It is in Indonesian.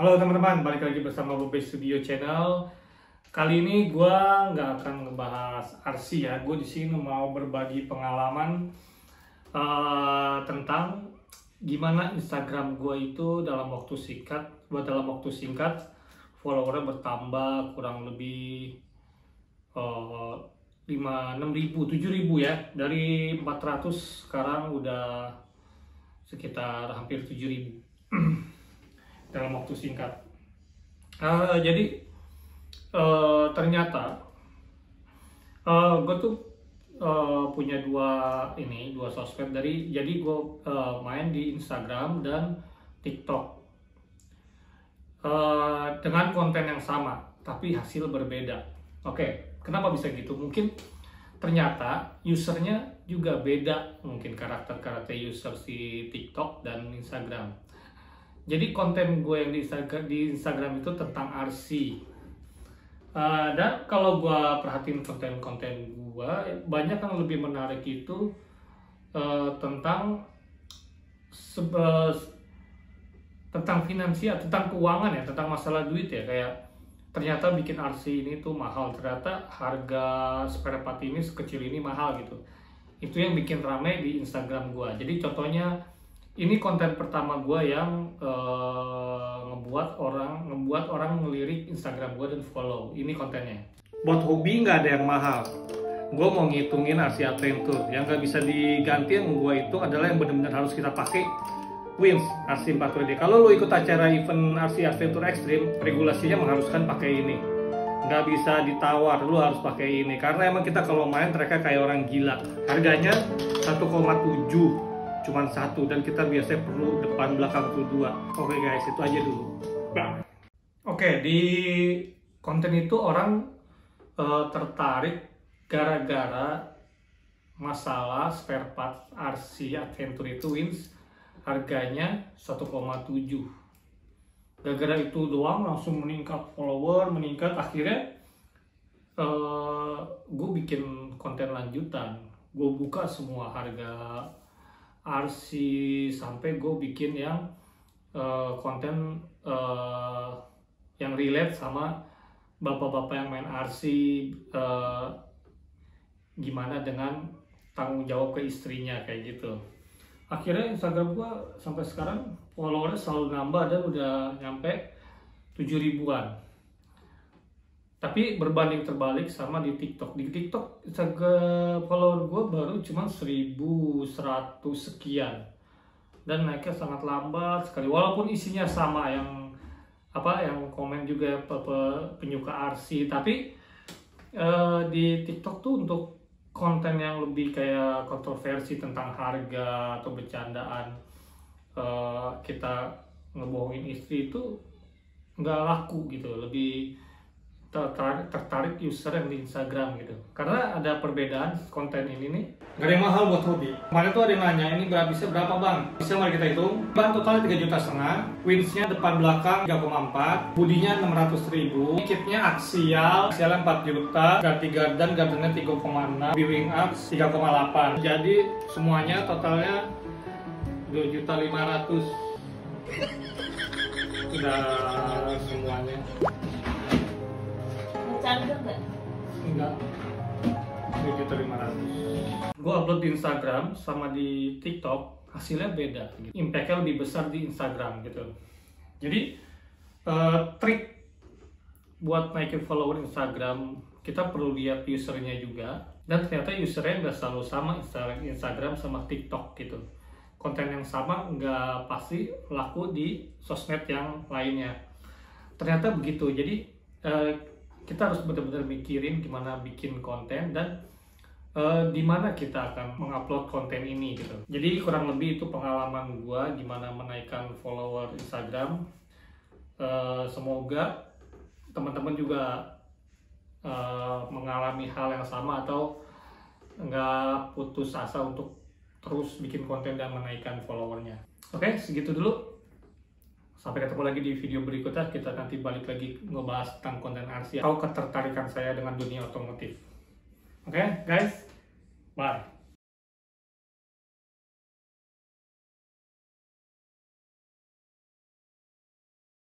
Halo teman-teman, balik lagi bersama Bobe Studio Channel. Kali ini gue nggak akan ngebahas RC ya. Gue di sini mau berbagi pengalaman tentang gimana Instagram gue itu dalam waktu singkat followernya bertambah kurang lebih 6.000, 7.000 ya. Dari 400 sekarang udah sekitar hampir 7.000 dalam waktu singkat. Jadi ternyata gue tuh punya dua sosmed. Jadi gue main di Instagram dan TikTok dengan konten yang sama tapi hasil berbeda. Oke, kenapa bisa gitu? Mungkin ternyata usernya juga beda, mungkin karakter user si TikTok dan Instagram. Jadi konten gue yang di Instagram itu tentang RC. Dan kalau gue perhatiin konten gue, banyak yang lebih menarik itu tentang finansial, tentang keuangan ya, tentang masalah duit ya. Kayak ternyata bikin RC ini tuh mahal, ternyata harga spare part ini sekecil ini mahal gitu. Itu yang bikin rame di Instagram gue. Jadi contohnya, ini konten pertama gue yang ngebuat orang ngelirik Instagram gue dan follow. Ini kontennya. Buat hobi nggak ada yang mahal. Gue mau ngitungin RC Adventure. Yang nggak bisa diganti yang gue itu adalah yang benar-benar harus kita pakai, Wins RC 4WD. Kalau lo ikut acara event RC Adventure Extreme, regulasinya mengharuskan pakai ini. Nggak bisa ditawar, lo harus pakai ini. Karena emang kita kalau main mereka kayak orang gila. Harganya 1,7. Cuman satu, dan kita biasanya perlu depan belakang tuh dua. Oke guys, itu aja dulu. Oke, di konten itu orang tertarik gara-gara masalah spare part RC Adventure itu Wins harganya 1,7. Gara-gara itu doang langsung meningkat follower, akhirnya gue bikin konten lanjutan. Gue buka semua harga RC sampai gue bikin yang konten yang relate sama bapak-bapak yang main RC, gimana dengan tanggung jawab ke istrinya kayak gitu. Akhirnya Instagram gue sampai sekarang followernya selalu nambah dan udah nyampe 7.000-an. Tapi berbanding terbalik sama di TikTok. Di TikTok Instagram follower gue baru cuma 1.100 sekian. Dan naiknya sangat lambat sekali. Walaupun isinya sama, yang komen juga penyuka RC. Tapi di TikTok tuh untuk konten yang lebih kayak kontroversi tentang harga atau bercandaan, kita ngebohongin istri itu nggak laku gitu. Lebih tertarik user yang di Instagram gitu, karena ada perbedaan konten ini nih. Gak ada yang mahal buat hobi. Kemarin tuh ada yang nanya, ini bisa berapa bang? Bisa mari kita hitung. Bahan totalnya 3,5 juta, winsnya depan belakang 3,4, bodinya 600.000, kitnya aksial 4 juta, ganti gardennya 3,6, viewing ax 3,8. Jadi semuanya totalnya 2.500.000. Udah semuanya. Enggak, 2.500.000. Gue upload di Instagram sama di TikTok hasilnya beda gitu. Impactnya lebih besar di Instagram gitu. Jadi trik buat naikin follower Instagram, kita perlu lihat usernya juga. Dan ternyata usernya nggak selalu sama Instagram sama TikTok gitu. Konten yang sama nggak pasti laku di sosmed yang lainnya. Ternyata begitu. Jadi kita harus benar-benar mikirin gimana bikin konten dan di mana kita akan mengupload konten ini gitu. Jadi kurang lebih itu pengalaman gua gimana menaikkan follower Instagram. Semoga teman-teman juga mengalami hal yang sama atau nggak putus asa untuk terus bikin konten dan menaikkan followernya. Oke, segitu dulu. Sampai ketemu lagi di video berikutnya. Kita nanti balik lagi ngebahas tentang konten RC atau ketertarikan saya dengan dunia otomotif. Oke, guys. Bye.